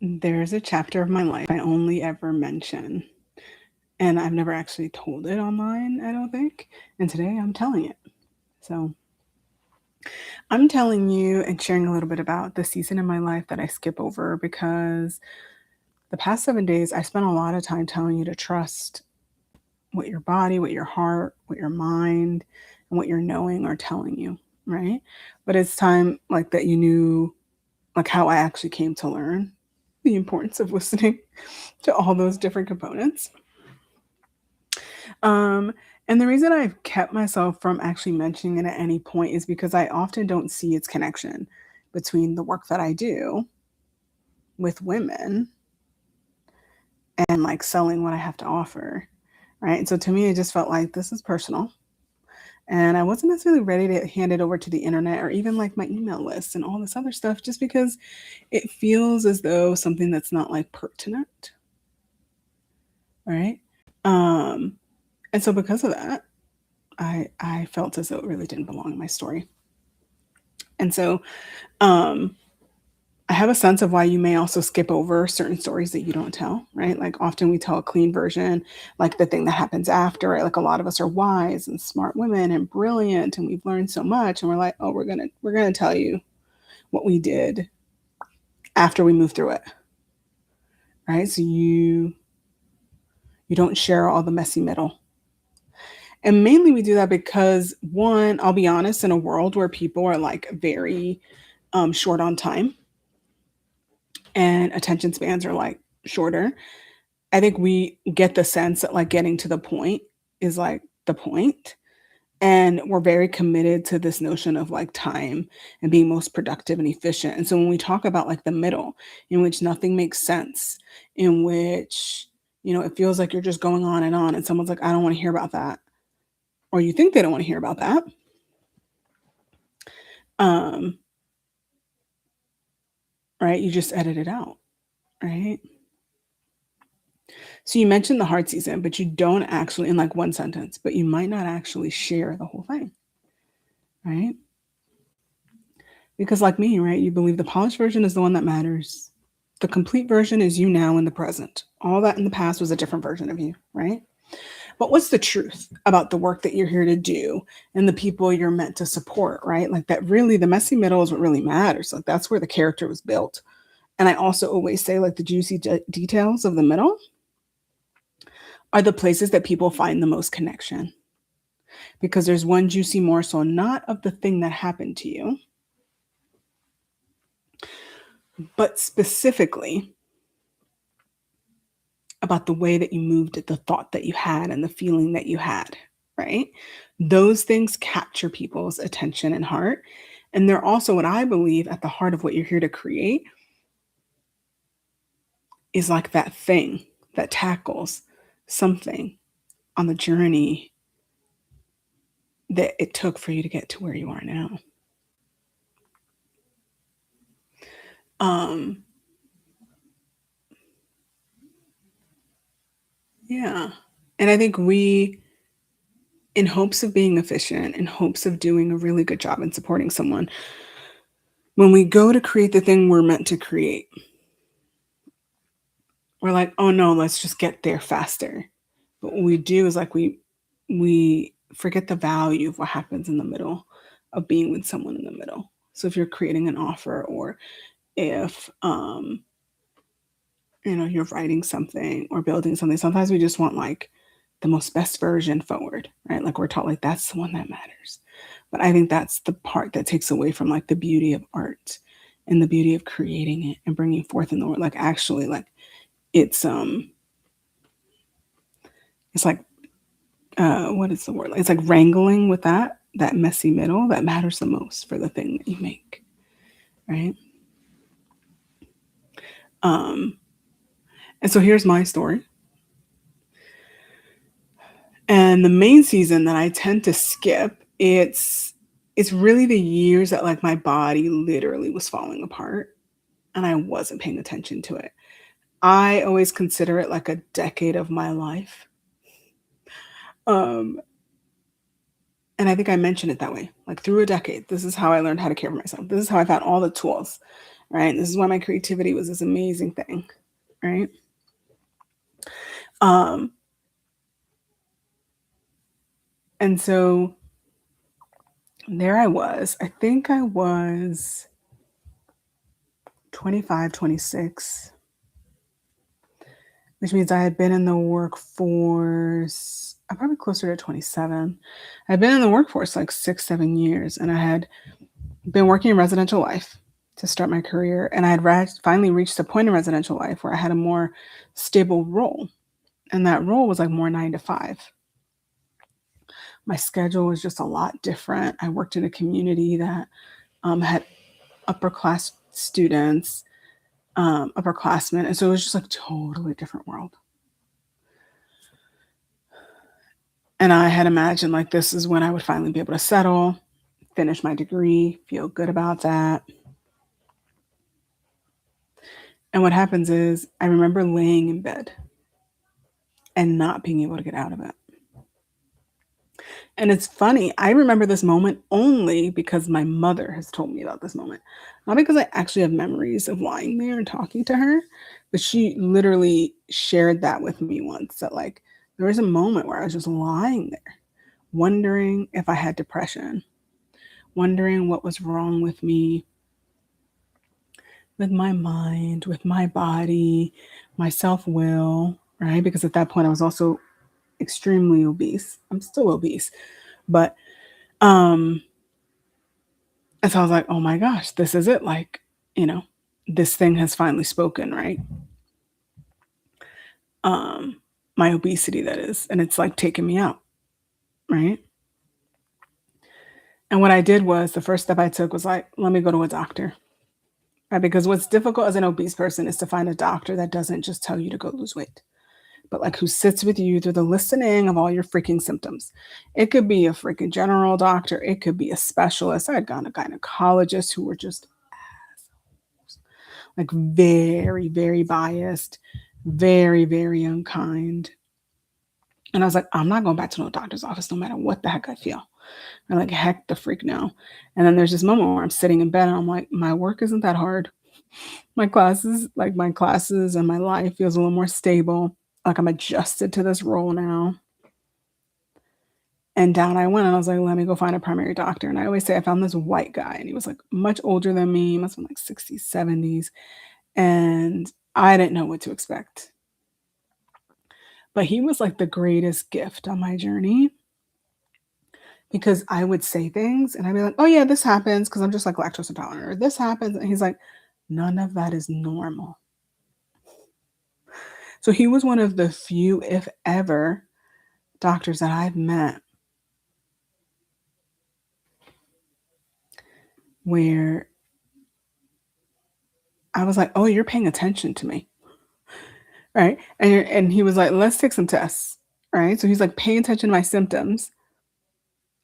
There's a chapter of my life I only ever mention, and I've never actually told it online, I don't think. And today I'm telling it. So I'm telling you and sharing a little bit about the season in my life that I skip over because the past 7 days I spent a lot of time telling you to trust what your body, what your heart, what your mind, and what your knowing are telling you, right? But it's time like that you knew like how I actually came to learn the importance of listening to all those different components. Um, and the reason I've kept myself from actually mentioning it at any point is because I often don't see its connection between the work that I do with women and like selling what I have to offer. Right. And so to me, it just felt like this is personal. And I wasn't necessarily ready to hand it over to the internet or even like my email list and all this other stuff just because it feels as though something that's not like pertinent. Right. Um, and so because of that, I felt as though it really didn't belong in my story. And so um, I have a sense of why you may also skip over certain stories that you don't tell, right? Like often we tell a clean version, like the thing that happens after, right? Like a lot of us are wise and smart women and brilliant and we've learned so much and we're like, oh, we're gonna tell you what we did after we moved through it. Right. So you don't share all the messy middle. And mainly we do that because one, I'll be honest, in a world where people are like very short on time and attention spans are like shorter, I think we get the sense that like getting to the point is like the point. And we're very committed to this notion of like time and being most productive and efficient. And so when we talk about like the middle, in which nothing makes sense, in which, it feels like you're just going on, and someone's like, I don't want to hear about that. Or you think they don't want to hear about that. Um, right? You just edit it out, right? So you mentioned the hard season, but you don't actually, in like one sentence, but you might not actually share the whole thing, right? Because, like me, right, you believe the polished version is the one that matters. The complete version is you now in the present. All that in the past was a different version of you, right? But what's the truth about the work that you're here to do and the people you're meant to support, right? Like that really, the messy middle is what really matters. Like that's where the character was built. And I also always say, like, the juicy details of the middle are the places that people find the most connection because there's one juicy morsel, not of the thing that happened to you, but specifically about the way that you moved it, the thought that you had, and the feeling that you had, right? Those things capture people's attention and heart. And they're also what I believe at the heart of what you're here to create is like that thing that tackles something on the journey that it took for you to get to where you are now. Um, yeah. And I think in hopes of being efficient, in hopes of doing a really good job in supporting someone, when we go to create the thing we're meant to create, we're like, oh no, let's just get there faster. But what we do is like we forget the value of what happens in the middle of being with someone in the middle. So if you're creating an offer or if you're writing something or building something, sometimes we just want like the most best version forward, right? Like we're taught like that's the one that matters. But I think that's the part that takes away from like the beauty of art and the beauty of creating it and bringing forth in the world. Like actually like it's it's like what is the word? It's like wrangling with that messy middle that matters the most for the thing that you make, right? Um, and so here's my story. And the main season that I tend to skip, it's really the years that like my body literally was falling apart and I wasn't paying attention to it. I always consider it like a decade of my life. Um, and I think I mentioned it that way. Like through a decade, this is how I learned how to care for myself. This is how I found all the tools. right? This is why my creativity was this amazing thing, right? Um, and so there I was. I think I was 25, 26, which means I had been in the workforce. I'm probably closer to 27. I'd been in the workforce like 6, 7 years, and I had been working in residential life to start my career. And I had finally reached a point in residential life where I had a more stable role. And that role was like more 9 to 5. My schedule was just a lot different. I worked in a community that had upper class students, upperclassmen. And so it was just like totally different world. And I had imagined like this is when I would finally be able to settle, finish my degree, feel good about that. And what happens is I remember laying in bed and not being able to get out of it. And it's funny, I remember this moment only because my mother has told me about this moment. Not because I actually have memories of lying there and talking to her, but she literally shared that with me once that like there was a moment where I was just lying there, wondering if I had depression, wondering what was wrong with me, with my mind, with my body, my self will, right? Because at that point I was also extremely obese. I'm still obese, but um and so I was like, oh my gosh, this is it. Like, you know, this thing has finally spoken, right? Um, my obesity, that is. And it's like taking me out, right? And what I did was the first step I took was like, let me go to a doctor. Right? Because what's difficult as an obese person is to find a doctor that doesn't just tell you to go lose weight, but like who sits with you through the listening of all your freaking symptoms. It could be a freaking general doctor, it could be a specialist. I had gone to gynecologists who were just like very, very biased, very, very unkind. And I was like, I'm not going back to no doctor's office no matter what the heck I feel. I'm like, heck the freak no. And then there's this moment where I'm sitting in bed and I'm like, my work isn't that hard. My classes and my life feels a little more stable. Like I'm adjusted to this role now. And down I went and I was like, let me go find a primary doctor. And I always say I found this white guy and he was like much older than me, he must have been like 60s, 70s. And I didn't know what to expect. But he was like the greatest gift on my journey because I would say things and I'd be like, oh, yeah, this happens because I'm just like lactose intolerant or this happens. And he's like, none of that is normal. So he was one of the few, if ever, doctors that I've met where I was like, oh, you're paying attention to me. Right. And he was like, let's take some tests. Right. So he's like paying attention to my symptoms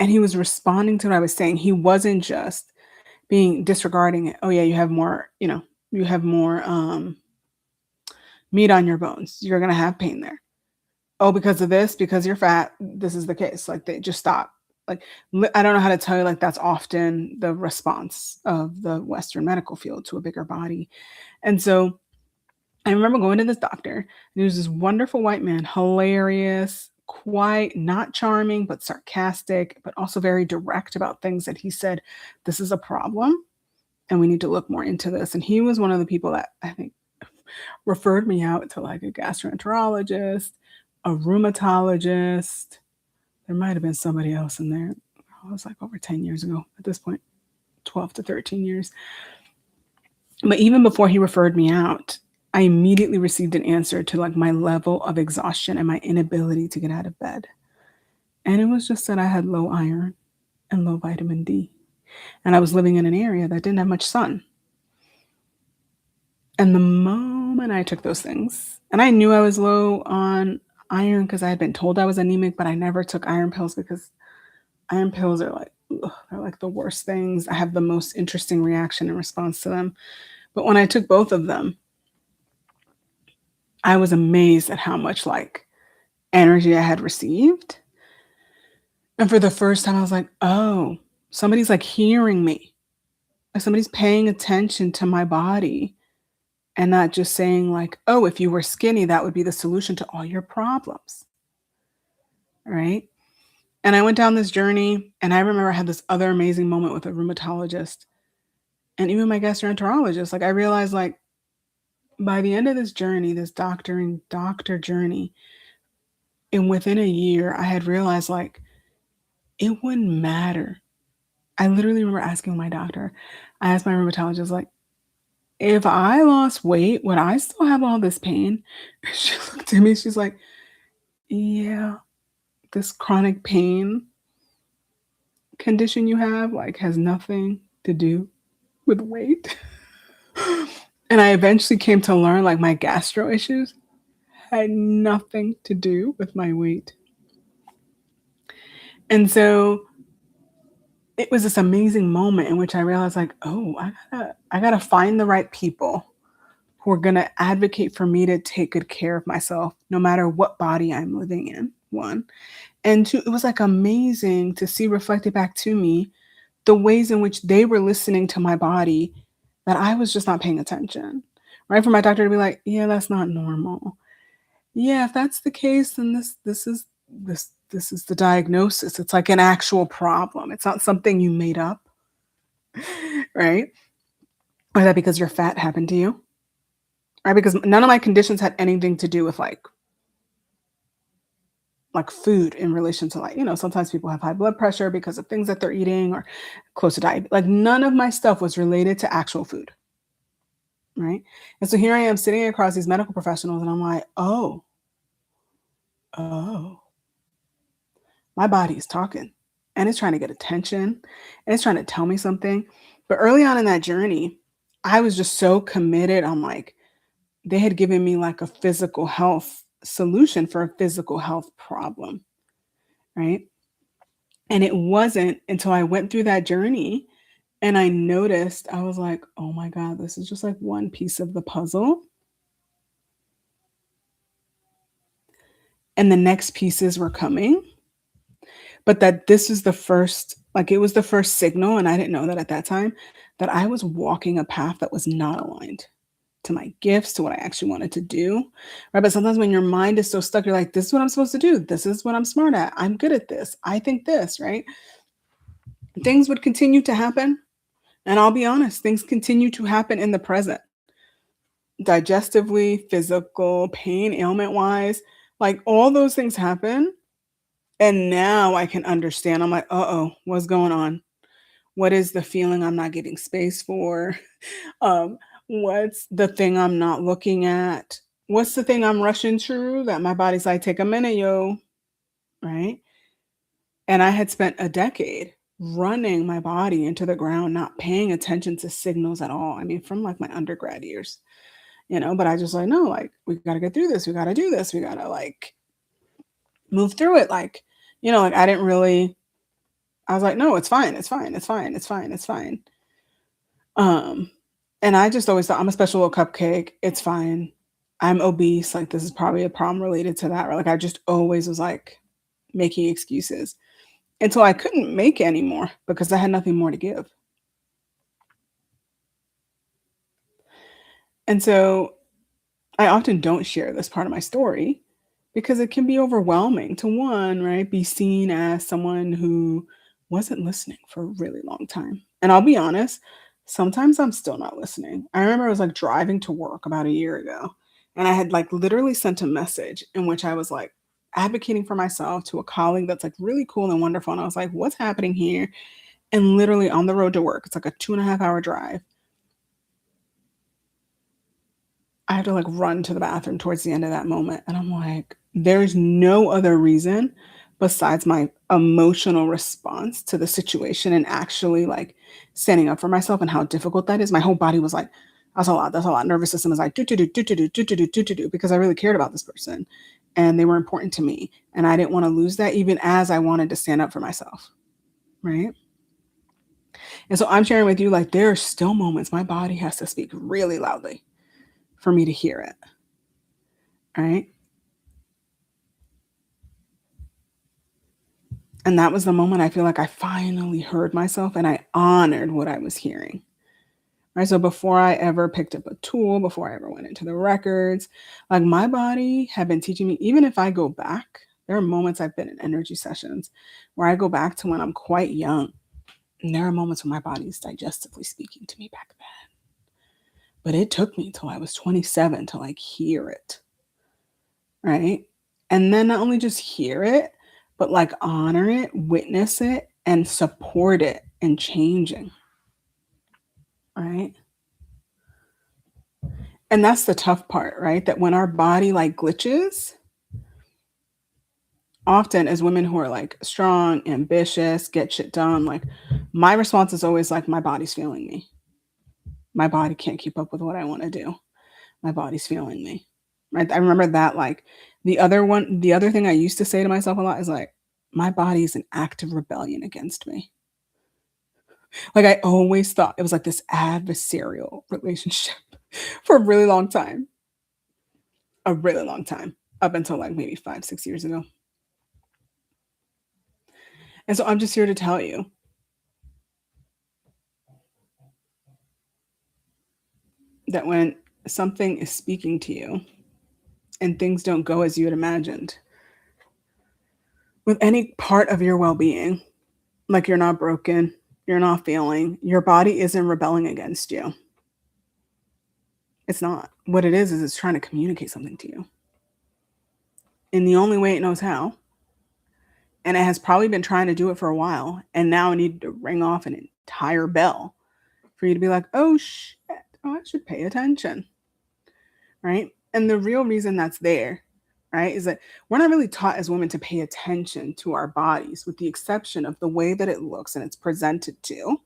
and he was responding to what I was saying. He wasn't just being disregarding it. Oh yeah, you have more, you have more meat on your bones. You're gonna have pain there. Oh, because of this, because you're fat, this is the case. Like they just stop. Like I don't know how to tell you, like that's often the response of the Western medical field to a bigger body. And so I remember going to this doctor, and he was this wonderful white man, hilarious, quite not charming, but sarcastic, but also very direct about things that he said, this is a problem and we need to look more into this. And he was one of the people that I think referred me out to like a gastroenterologist, a rheumatologist. There might have been somebody else in there. It was like over 10 years ago at this point, 12 to 13 years. But even before he referred me out, I immediately received an answer to like my level of exhaustion and my inability to get out of bed. And it was just that I had low iron and low vitamin D. And I was living in an area that didn't have much sun. And the moment I took those things, and I knew I was low on iron because I had been told I was anemic, but I never took iron pills because iron pills are like, ugh, they're like the worst things. I have the most interesting reaction in response to them. But when I took both of them, I was amazed at how much like energy I had received. And for the first time, I was like, oh, somebody's like hearing me. If somebody's paying attention to my body and not just saying like, "Oh, if you were skinny, that would be the solution to all your problems." Right? And I went down this journey, and I remember I had this other amazing moment with a rheumatologist and even my gastroenterologist. Like, I realized, like, by the end of this journey, this doctor and doctor journey, and within a year, I had realized, like, it wouldn't matter. I literally remember asking my doctor, I asked my rheumatologist, like, if I lost weight, would I still have all this pain? She looked at me, she's like, yeah, this chronic pain condition you have, like, has nothing to do with weight. And I eventually came to learn, like, my gastro issues had nothing to do with my weight. And so it was this amazing moment in which I realized, like, oh, I gotta find the right people who are gonna advocate for me to take good care of myself no matter what body I'm living in, one. And two, it was like amazing to see reflected back to me the ways in which they were listening to my body that I was just not paying attention. Right? For my doctor to be like, yeah, that's not normal. Yeah, if that's the case, then this is the diagnosis. It's like an actual problem. It's not something you made up, right? Or that because you're fat happened to you, right? Because none of my conditions had anything to do with like food in relation to, like, sometimes people have high blood pressure because of things that they're eating or close to diabetes. Like, none of my stuff was related to actual food, right? And so here I am sitting across these medical professionals, and I'm like, oh, my body is talking, and it's trying to get attention, and it's trying to tell me something. But early on in that journey, I was just so committed. I'm like, they had given me like a physical health solution for a physical health problem, right? And it wasn't until I went through that journey and I noticed, I was like, oh my God, this is just like one piece of the puzzle. And the next pieces were coming. But that this is the first, like, it was the first signal, and I didn't know that at that time, that I was walking a path that was not aligned to my gifts, to what I actually wanted to do, right? But sometimes when your mind is so stuck, you're like, "This is what I'm supposed to do. This is what I'm smart at. I'm good at this. I think this," right? Things would continue to happen, and I'll be honest, things continue to happen in the present, digestively, physical, pain, ailment-wise, like, all those things happen, and now I can understand. I'm like, "Uh-oh, what's going on? What is the feeling I'm not giving space for? Um, what's the thing I'm not looking at? What's the thing I'm rushing through that my body's like, take a minute, yo, right?" And I had spent a decade running my body into the ground, not paying attention to signals at all. I mean, from like my undergrad years, but I just like, no, like, we gotta get through this. We gotta do this. We gotta like move through it. Like, like I didn't really, I was like, no, it's fine. It's fine. It's fine. It's fine. It's fine. Um, and I just always thought I'm a special little cupcake. It's fine. I'm obese. Like, this is probably a problem related to that. Or like I just always was like making excuses until I couldn't make anymore because I had nothing more to give. And so I often don't share this part of my story because it can be overwhelming to one, right? Be seen as someone who wasn't listening for a really long time. And I'll be honest, sometimes I'm still not listening. I remember I was like driving to work about a year ago, and I had like literally sent a message in which I was like advocating for myself to a colleague that's like really cool and wonderful. And I was like, what's happening here? And literally on the road to work, it's like a 2.5 hour drive. I had to like run to the bathroom towards the end of that moment. And I'm like, there's no other reason besides my emotional response to the situation and actually like standing up for myself and how difficult that is. My whole body was like, that's a lot. That's a lot. Nervous system was like, do, do, do, do, do, do, do, do, do, do, do, because I really cared about this person and they were important to me. And I didn't want to lose that even as I wanted to stand up for myself. Right. And so I'm sharing with you, like, there are still moments my body has to speak really loudly for me to hear it. Right. And that was the moment I feel like I finally heard myself and I honored what I was hearing. right? So before I ever picked up a tool, before I ever went into the records, like my body had been teaching me, even if I go back, there are moments I've been in energy sessions where I go back to when I'm quite young. And there are moments when my body is digestively speaking to me back then. But it took me till I was 27 to like hear it, right? And then not only just hear it, but like honor it, witness it, and support it in changing, right? And that's the tough part, right? That when our body like glitches, often as women who are like strong, ambitious, get shit done, like my response is always like, my body's failing me. My body can't keep up with what I want to do. My body's failing me. Right. I remember that like the other thing I used to say to myself a lot is like, my body is an active rebellion against me. Like I always thought it was like this adversarial relationship for a really long time. A really long time. Up until like maybe 5, 6 years ago. And so I'm just here to tell you that when something is speaking to you and things don't go as you had imagined, with any part of your well being, like you're not broken, you're not failing, your body isn't rebelling against you. It's not. What it is it's trying to communicate something to you in the only way it knows how. And it has probably been trying to do it for a while. And now I need to ring off an entire bell for you to be like, oh shit, oh, I should pay attention. Right. And the real reason that's there, right, is that we're not really taught as women to pay attention to our bodies, with the exception of the way that it looks and it's presented to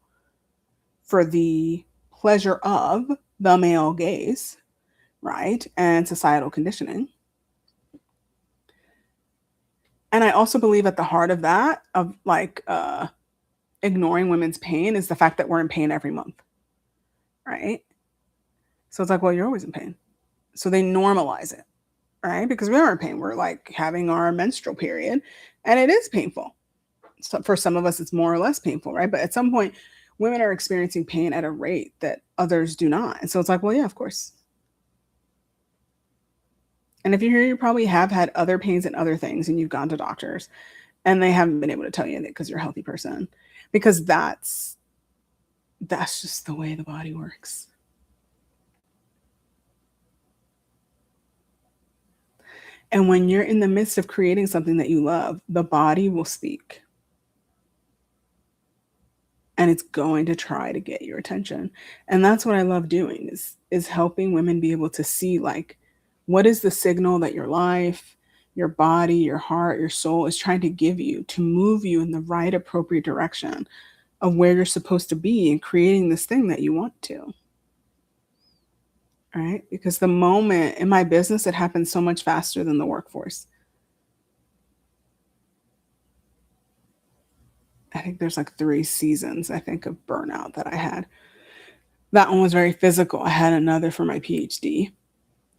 for the pleasure of the male gaze, right, and societal conditioning. And I also believe at the heart of that, of like ignoring women's pain, is the fact that we're in pain every month, right? So it's like, well, you're always in pain. So they normalize it, right? Because we are in pain. We're like having our menstrual period and it is painful. So for some of us, it's more or less painful, right? But at some point, women are experiencing pain at a rate that others do not. And so it's like, well, yeah, of course. And if you're here, you probably have had other pains and other things, and you've gone to doctors and they haven't been able to tell you that because you're a healthy person, because that's just the way the body works. And when you're in the midst of creating something that you love, the body will speak. And it's going to try to get your attention. And that's what I love doing, is helping women be able to see like, what is the signal that your life, your body, your heart, your soul is trying to give you to move you in the right appropriate direction of where you're supposed to be and creating this thing that you want to. Right? Because the moment in my business, it happens so much faster than the workforce. I think there's like 3 seasons, I think, of burnout that I had. That one was very physical. I had another for my PhD,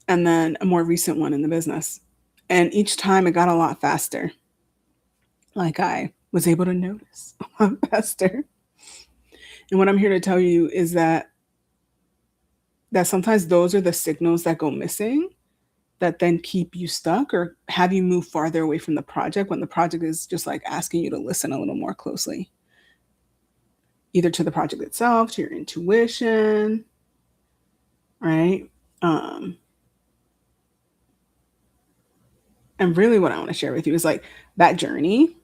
and then a more recent one in the business. And each time it got a lot faster. Like I was able to notice a lot faster. And what I'm here to tell you is that sometimes those are the signals that go missing that then keep you stuck or have you move farther away from the project, when the project is just like asking you to listen a little more closely, either to the project itself, to your intuition, right? Um, and really what I want to share with you is like that journey,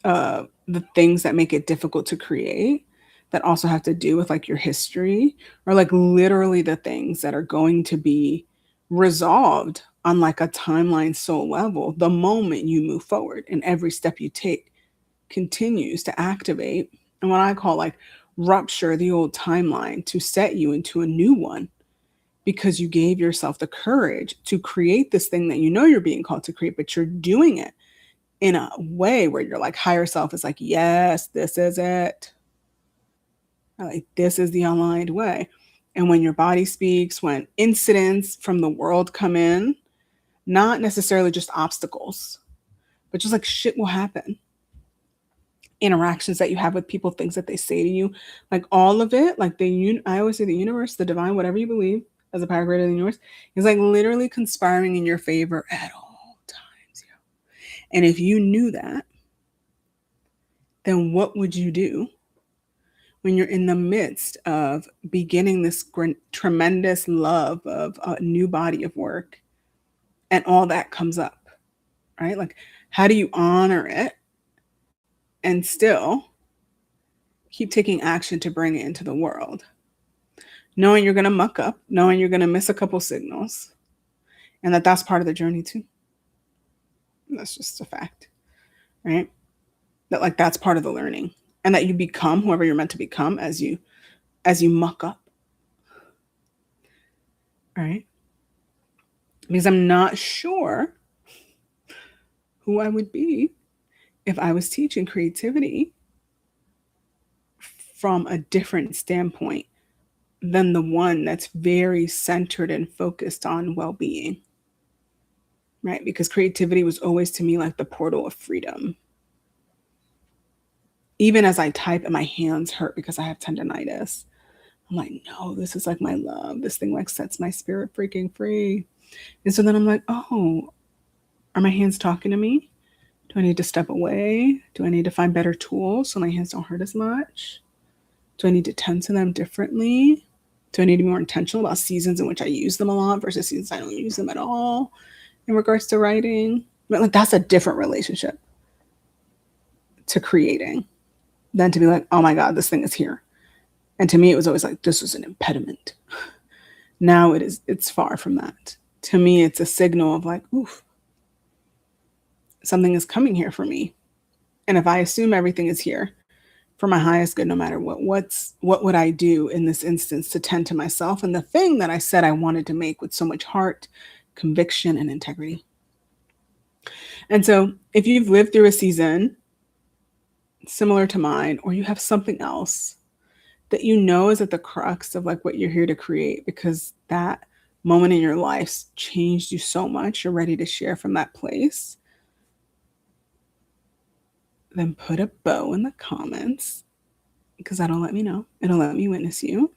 the things that make it difficult to create, that also have to do with like your history, or like literally the things that are going to be resolved on like a timeline soul level the moment you move forward, and every step you take continues to activate and what I call like rupture the old timeline to set you into a new one, because you gave yourself the courage to create this thing that you know you're being called to create, but you're doing it in a way where your like higher self is like, yes, this is it. Like this is the aligned way. And when your body speaks, when incidents from the world come in, not necessarily just obstacles, but just like shit will happen. interactions that you have with people, things that they say to you, like all of it, like I always say the universe, the divine, whatever you believe as a power greater than yours, is like literally conspiring in your favor at all times. And if you knew that, then what would you do when you're in the midst of beginning this tremendous love of a new body of work and all that comes up, right? Like, how do you honor it and still keep taking action to bring it into the world? Knowing you're going to muck up, knowing you're going to miss a couple signals, and that's part of the journey too. That's just a fact, right? That like that's part of the learning, and that you become whoever you're meant to become as you muck up, right? Because I'm not sure who I would be if I was teaching creativity from a different standpoint than the one that's very centered and focused on well-being, right? Because creativity was always to me like the portal of freedom. Even as I type and my hands hurt because I have tendonitis, I'm like, no, this is like my love. This thing like sets my spirit freaking free. And so then I'm like, oh, are my hands talking to me? Do I need to step away? Do I need to find better tools so my hands don't hurt as much? Do I need to tend to them differently? Do I need to be more intentional about seasons in which I use them a lot versus seasons I don't use them at all in regards to writing? But like that's a different relationship to creating than to be like, oh my God, this thing is here. And to me, it was always like, this was an impediment. Now it's far from that. To me, it's a signal of like, oof, something is coming here for me. And if I assume everything is here for my highest good, no matter what would I do in this instance to tend to myself and the thing that I said I wanted to make with so much heart, conviction, and integrity. And so if you've lived through a season similar to mine, or you have something else that you know is at the crux of like what you're here to create, because that moment in your life changed you so much, you're ready to share from that place, then put a bow in the comments, because that'll let me know. It'll let me witness you.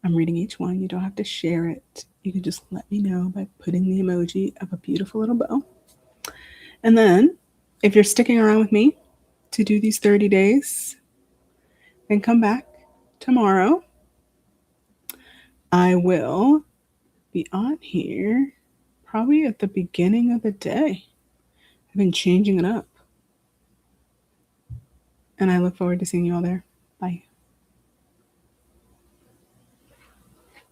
I'm reading each one. You don't have to share it. You can just let me know by putting the emoji of a beautiful little bow. And then if you're sticking around with me to do these 30 days, then come back tomorrow. I will be on here probably at the beginning of the day. I've been changing it up. And I look forward to seeing you all there.